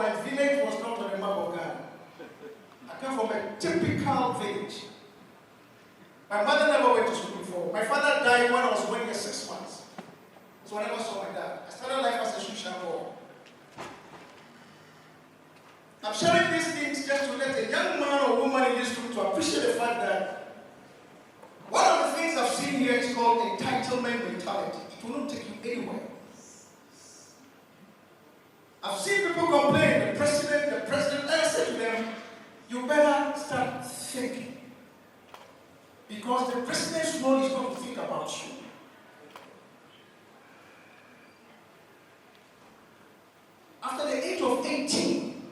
my village was not on the map of Ghana. I come from a typical village. My mother never went to school before. My father died when I was 1 year 6 months. So I never saw my dad. I started life as a Shushan boy. I'm sharing these things just to let a young man or woman in this room to appreciate the fact that one of the things I've seen here is called entitlement mentality. It will not take you anywhere. I've seen people complain, the president, and I said to them, you better start thinking. Because the president's role is not to think about you. After the age of 18,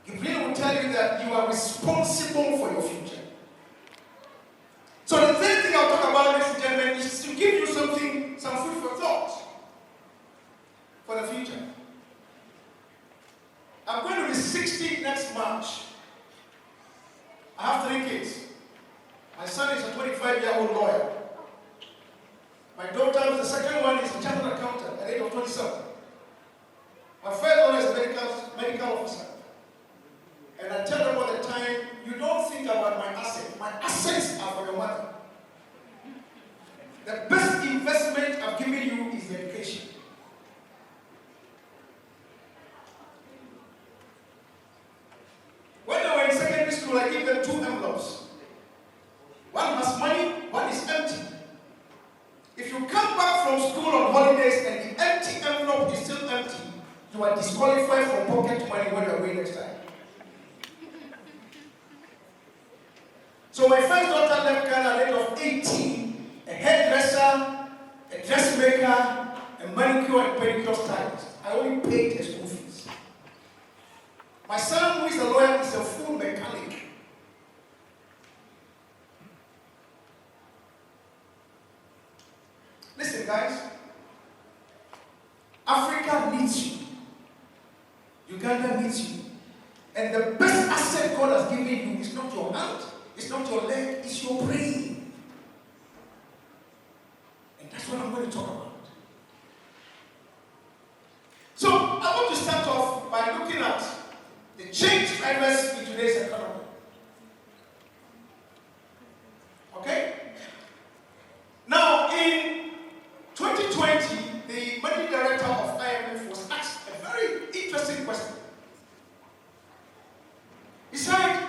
Gabriel will tell you that you are responsible for your future. So the third thing I'll talk about, ladies and gentlemen, is to give you some food for thought for the future. I'm going to be 60 next March. I have 3 kids. My son is a 25-year-old lawyer. My daughter, the second one, is a chartered accountant at the age of 27. My first one is a medical officer. And I tell them all the time, you don't think about my assets. My assets are for your mother. The best investment I've given you is the education. When they were in secondary school, I gave them 2 envelopes. One has money, one is empty. If you come back from school on holidays and the empty envelope is still empty, you are disqualified from pocket money when you are going next time. So my first daughter left Ghana at the age of 18, a hairdresser, a dressmaker, a manicure and pedicure stylist. I only paid her school fees. My son, who is a lawyer, is a full mechanic. Listen, guys. Africa needs you. Uganda needs you. And the best asset God has given you is not your hand, it's not your leg, it's your brain. And that's what I'm going to talk about. So, I want to start off by looking at the change drivers in today's economy. Okay? Now, in 2020, the managing director of IMF was asked a very interesting question. He said,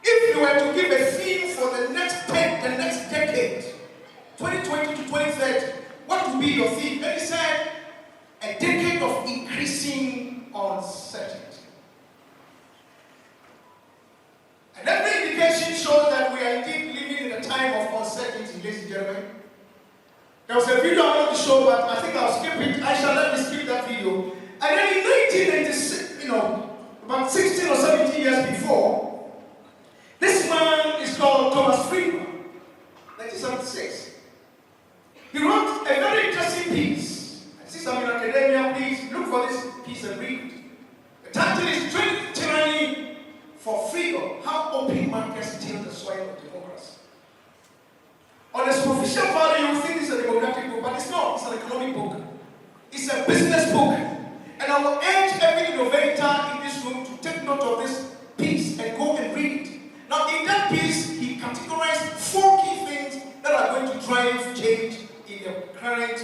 if you were to give a theme for the next decade, 2020 to 2030, what would be your theme? And he said, a decade of increasing uncertainty. And every indication shows that we are indeed living in a time of uncertainty, ladies and gentlemen. There was a video I want to show, but I think I'll skip it. I shall let me skip that video. And then in 1996, about 16 or 17 years before, this man is called Thomas Friedman, 1976. He wrote a very interesting piece. I see some in academia, please look for this piece and read it. The title is Tyranny for Freedom, How Open Markets Till the Soil of Democracy. On a superficial value, you think it's a democratic book, but it's not. It's an economic book. It's a business book. And I will urge every innovator in this room to take note of this piece and go and read it. Now, in that piece, he categorized 4 key things that are going to drive change in the current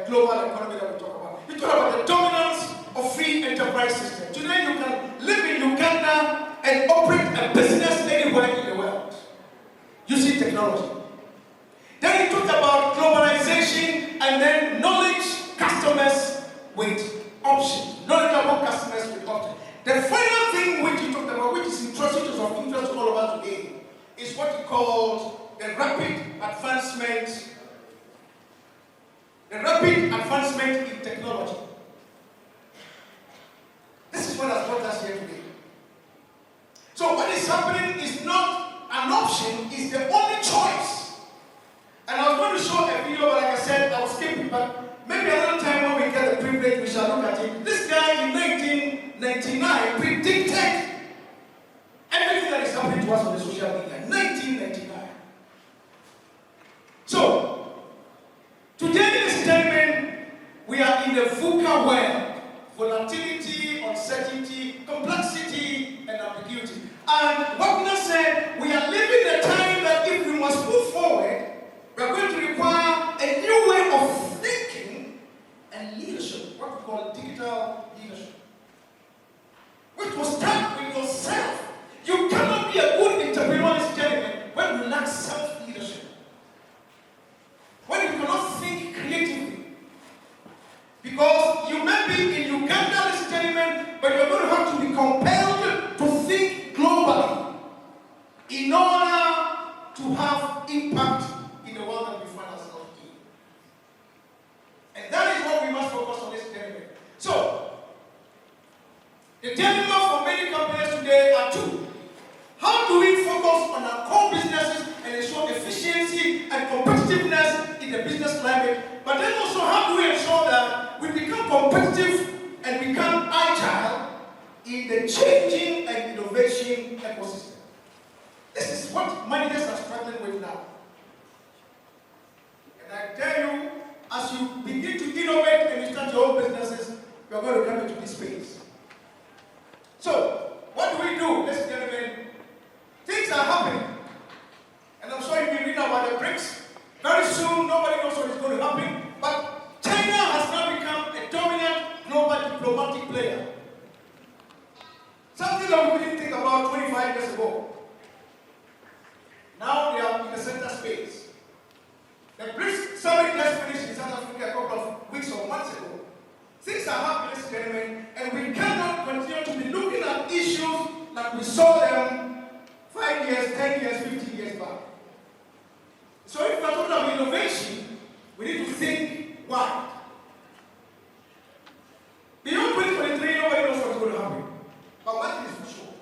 global economy that we talk about. We talk about the dominance of free enterprise system. Today, you can live in Uganda and operate a business anywhere in the world using technology. Then he talked about globalization and then knowledge customers with options. Knowledgeable customers with options. The final thing which he talked about, which is of interest to all of us today, is what he called the rapid advancement in technology. This is what has brought us here today. So what is happening is not an option, it's the only choice. And I was going to show a video, but like I said, I will skip it, but maybe another time when we get the privilege, we shall look at it. This guy in 1999 predicted everything that is happening to us on the social media. 1999. So, today, ladies and gentlemen, we are in the VUCA world. Volatility, uncertainty, complexity, and ambiguity. And Wagner said, we are living in a time that if we must move forward, we are going to require a new way of thinking and leadership, what we call digital leadership, which will start with yourself. You cannot be a good entrepreneur, ladies and gentlemen, when you lack self-leadership. When you cannot think creatively. Because you may be in Uganda, ladies and gentlemen, but you're going to have to be compelled to think globally in order to have impact in the world that we find ourselves in. And that is what we must focus on, ladies and gentlemen. So, the dilemma for many companies today are two. How do we focus on our core businesses and ensure efficiency and competitiveness in the business climate? But then also, how do we ensure that we become competitive and become agile in the changing and innovation ecosystem? This is what managers are struggling with now. And I tell you, as you begin to innovate and you start your own businesses, you are going to come into this space. So, what do we do, ladies and gentlemen? Things are happening. And I'm sure you've been reading about the BRICS. Very soon, nobody knows what is going to happen. But China has now become a dominant global diplomatic player. Something that we didn't think about 25 years ago. Now they are in the center space. The BRICS summit just finished in South Africa a couple of weeks or months ago. Things are happening, ladies and gentlemen, and we cannot continue to be looking at issues like we saw them 5 years, 10 years, 15 years back. So if we are talking about innovation, we need to think wide. Beyond 2023, nobody knows what's going to happen. But one thing is for sure.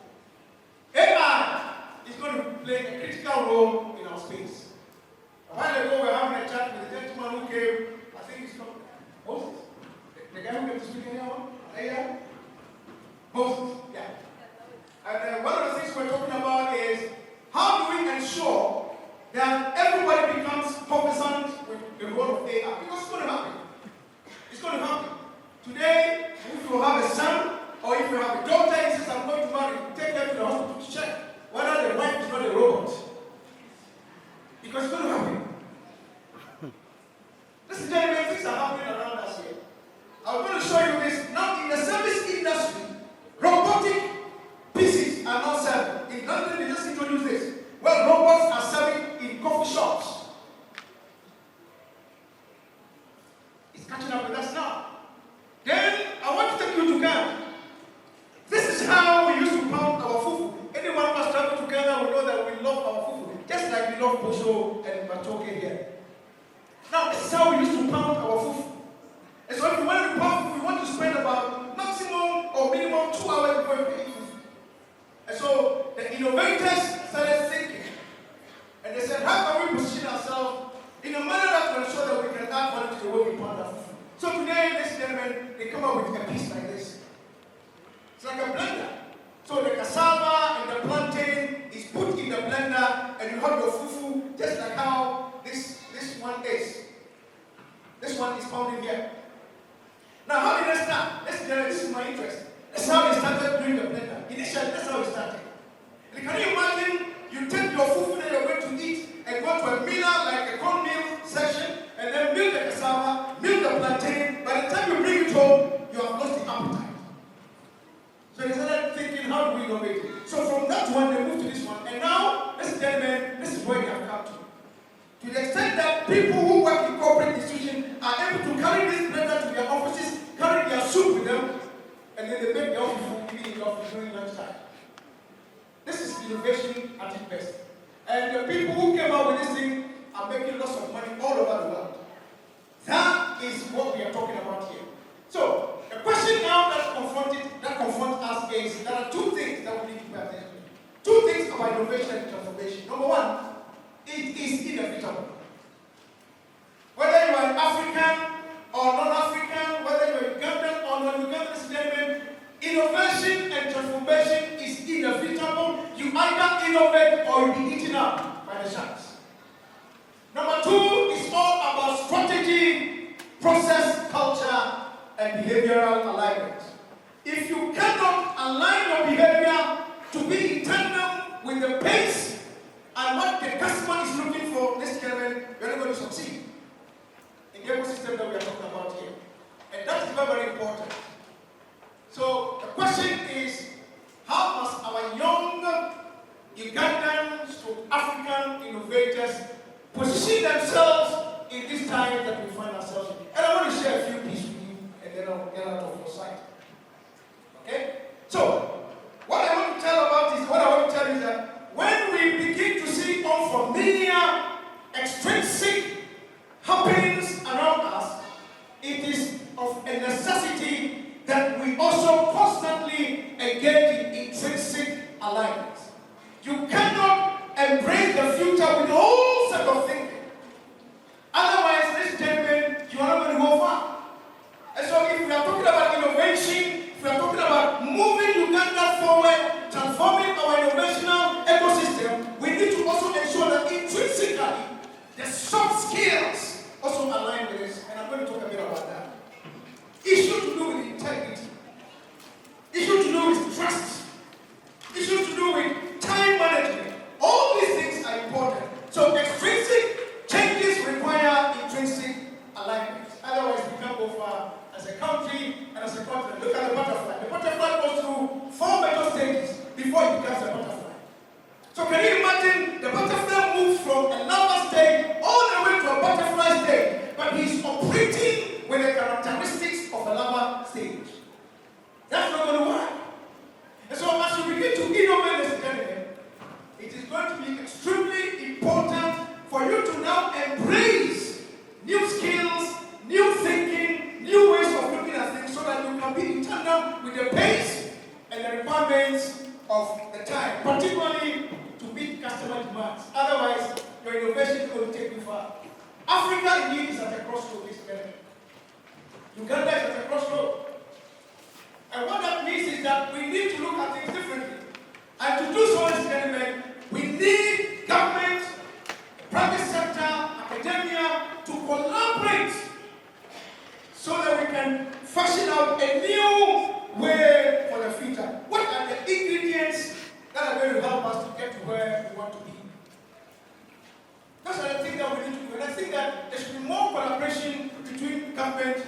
AI is going to play a critical role in our space. A while ago, we were having a chat with a gentleman who came, I think he's called Moses. The guy who came to speak here, Moses, yeah. And one of the things we're talking about is how do we ensure that everybody becomes conversant with the role of AI? Because it's going to happen. It's going to happen. Today, if you have a son or if you have a daughter and says, I'm going to marry, take them to the hospital to check whether the wife is not a robot. Because it's going to happen. Listen, gentlemen, things are happening around us here. I'm going to show you this. Now, in the service industry, robotic pieces are not serving. In London, they just introduced this. Well, robots are serving in coffee shops. It's catching up with us now. Then, I want to take you to Ghana. This is how we used to pound our fufu. Anyone who has traveled to Ghana will know that we love our fufu. Just like we love posho and matoke here. Now, this is how we used to pound our fufu. And so if we want to pound fufu, we want to spend about maximum or minimum 2 hours before we eat fufu. And so the innovators started thinking. And they said, how can we position ourselves in a manner that will ensure that we can add value to the way we pound our fufu? So today, ladies and gentlemen, they come up with a piece like this. It's like a blender. So the cassava and the plantain is put in the blender and you have your fufu just like how this one is. This one is pounded here. Now, how did they start? This is my interest. That's how they started doing the blender. Initially, that's how it started. And can you imagine, you take your fufu that you're going to eat and go to a miller, like a cornmeal section, and then mill the cassava, mill the plantain. By the time you bring it home, you have lost the appetite. So they started thinking, how do we innovate? So from that one, they moved to this one. And now, ladies and gentlemen, this is where they have come to. To the extent that people who work in corporate institutions are able to carry this blender to their offices, carry their soup with them, and then they make their own food in the office during lunchtime. This is innovation at its best. And the people who came up with this thing are making lots of money all over the world. That is what we are talking about here. So, the question now that confronts us is, there are two things that we need to pay attention to. Two things about innovation and transformation. Number one, it is inevitable. Whether you are African or non-African, whether you are Ugandan or non-Ugandan, innovation and transformation is inevitable. You either innovate or you'll be eaten up by the sharks. Number two is all about strategy, process, culture, and behavioral alignment. if you cannot align your behavior to be in tandem with the pace and what the customer is looking for, ladies and gentlemen, you're not going to succeed in the ecosystem that we are talking about here. And that is very, very important. So the question is, how must our young Ugandans to African innovators position themselves in this time that we find ourselves in? And I want to share a few pieces with you, and then I'll get out of your sight. Okay? So, what I want to tell you is that when we begin to see unfamiliar, extrinsic happenings around us, it is of a necessity that we also constantly engage in intrinsic alignment. You cannot embrace the future with all set of thinking. Otherwise, ladies and gentlemen, you are not going to go far. And so if we are talking about innovation, if we are talking about moving Uganda forward, transforming our innovational ecosystem, we need to also ensure that intrinsically the soft skills also align with this. And I'm going to talk a bit about that. Issue to do with integrity. Issue to do with trust. Issue to do with time management. All these things are important. So extrinsic changes require intrinsic alignment. Otherwise, we can't go far as a country and as a continent. Look at the butterfly. The butterfly goes through 4 major stages before it becomes a butterfly. So can you imagine the butterfly moves from a larva stage all the way to a butterfly stage, but he's operating with the characteristics of a larva stage. That's not going to work. And so as you begin to innovate, ladies and gentlemen, it is going to be extremely important for you to now embrace new skills, new thinking, new ways of looking at things so that you can be in tandem with the pace and the requirements of the time, particularly to meet customer demands. Otherwise, your innovation is going to take you far. Africa indeed is at a crossroads, ladies and gentlemen. Uganda is at a crossroad. And what that means is that we need to look at things differently. And to do so, ladies and gentlemen, we need government, private sector, academia to collaborate so that we can fashion out a new way for the future. What are the ingredients that are going to help us to get to where we want to be? Those are the things that we need to do. And I think that there should be more collaboration between government,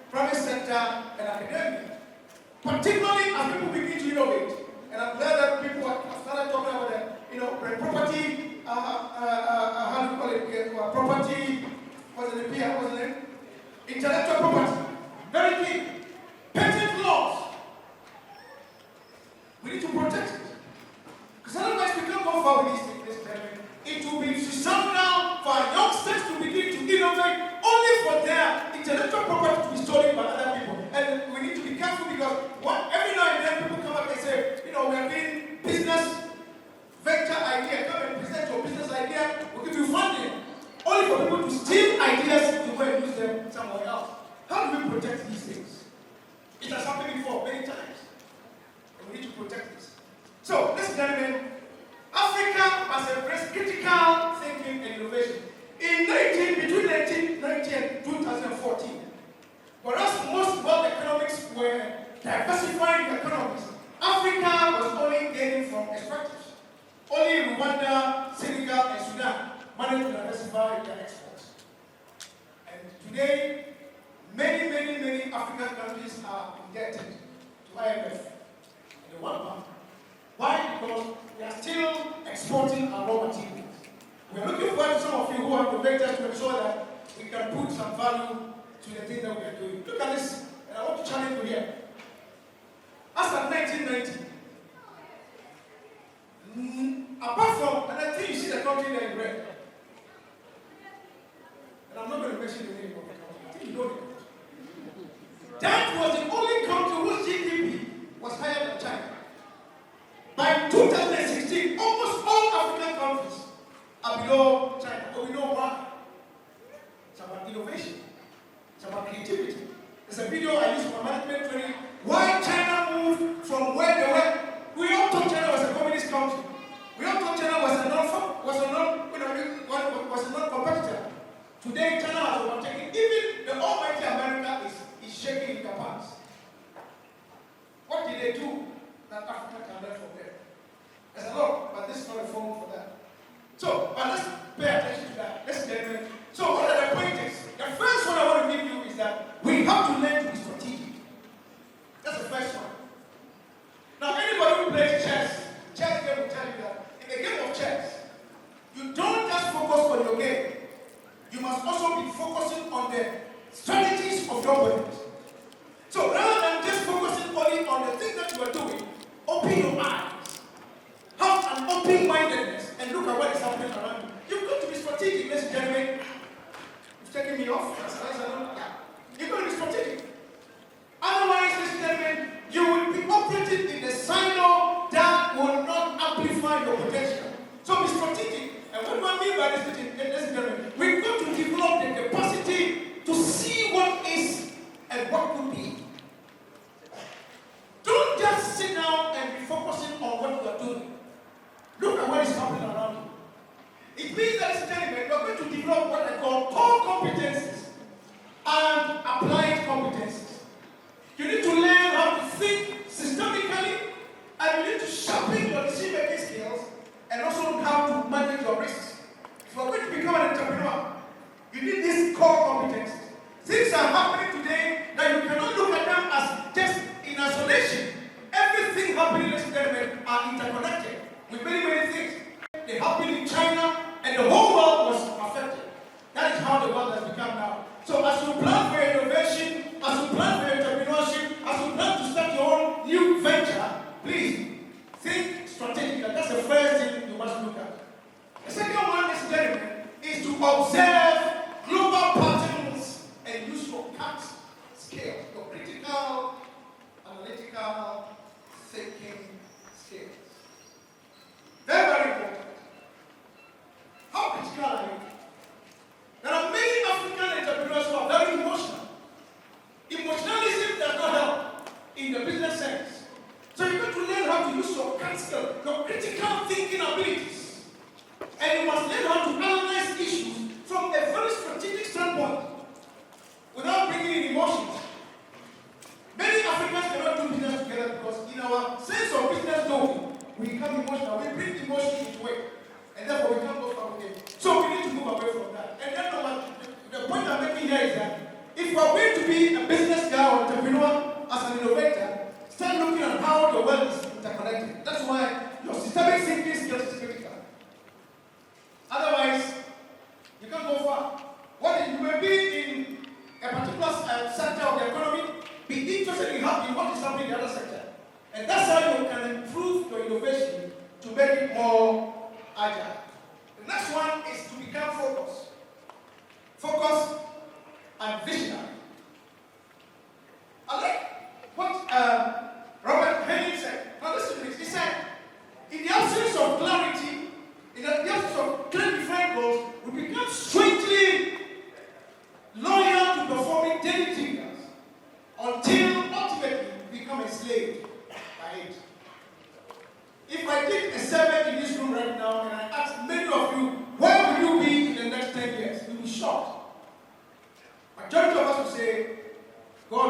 private sector, and academia. Particularly as people begin to innovate. And I'm glad that people have started talking about the property, how do you call it? Property, what's the name? What's the name? Intellectual property. Very key. Patent laws. We need to protect it. Because otherwise we can't go far with these things. It will be suicidal for our youngsters to begin to innovate only for their intellectual property to be stolen by other people. And we need to be careful because every now and then people come up and say, we are doing business venture idea. Come and present your business idea. We'll give you funding. Only for people to steal ideas to go and use them somewhere else. How do we protect these things? It has happened before, many times. And we need to protect this. So, ladies and gentlemen, Africa must embrace critical thinking and innovation. Between 1990 and 2014, whereas most world economics were diversifying economies, Africa was only gaining from extractives. Only Rwanda, Senegal, and Sudan managed to diversify their exports. And today, many African countries are indebted to IMF and the World Bank. Why? Because we are still exporting our raw materials. We are looking forward to some of you who are innovators to ensure that we can put some value to the things that we are doing. Look at this, and I want to challenge you here. As of 1990, apart from, and I think you see the country there in red, and I'm not going to mention the name of the country, I think you know the country. That was the only country whose GDP was higher than China. By 2016, almost all African countries are below China. But we know why. It's about innovation. It's about creativity. There's a video I used for management training. Why China moved from where they were. We all thought China was a communist country. We all thought China was a non-competitor. Today, China has overtaken. Even the almighty America is shaking in their pants. What on the strategies of your business. So rather than just focusing only on the things that you are doing, open your eyes. Have an open-mindedness and look at what is happening around you. You've got to be strategic, ladies and gentlemen. You've taken me off. You've got to be strategic. Otherwise, ladies and gentlemen, you will be operating in a silo that will not amplify your potential. So be strategic. And what do I mean by this, ladies and gentlemen? We've got to develop the capacity to see what is and what could be. Don't just sit down and be focusing on what you are doing. Look at what is happening around you. It means that, ladies and gentlemen, we are going to develop what I call core competencies and applied competencies. You need to learn how to think systemically, and you need to sharpen your decision-making skills, and also learn how to manage your risks. If you are going to become an entrepreneur, you need these core competencies. Things are happening today that you cannot look at them as just in isolation. Everything happening, ladies and gentlemen, are interconnected with many, many things. They happened in China, and the whole world was affected. That is how the world has become now. So as you plan for innovation, as you plan for entrepreneurship, as you plan to start your own new venture, please think strategically. That's the first thing you must look at. The second one, ladies and gentlemen, is to observe global patterns and use your CAT skills, your critical, analytical thinking skills. Very, very important. How critical are you? There are many African entrepreneurs who are very emotional. Emotionalism does not help in the business sense. So you've got to learn how to use your CAT skill, your critical thinking abilities. And you must learn how to analyze issues from a very strategic standpoint without bringing in emotions. Many Africans cannot do business together because in our sense of business doing, we become emotional. We bring emotions into it. And therefore we can't go far with it. So we need to move away from that. And then the point I'm making here is that if you are going to be a business guy or entrepreneur as an innovator, start looking at how the world is interconnected. That's why your systemic thinking skills is critical. Otherwise, you can't go far. You may be in a particular sector of the economy, be interested in what is happening in the other sector. And that's how you can improve your innovation to make it more agile. The next one is to become focused. Focus and visionary. I like what Robert Henry said. Now listen to this. He said, in the absence of clarity, in the absence of clear defined goals, we become strangely loyal to performing daily duties until ultimately we become enslaved by it. If I take a survey in this room right now and I ask many of you, where will you be in the next 10 years? You'll be shocked. Majority of us will say,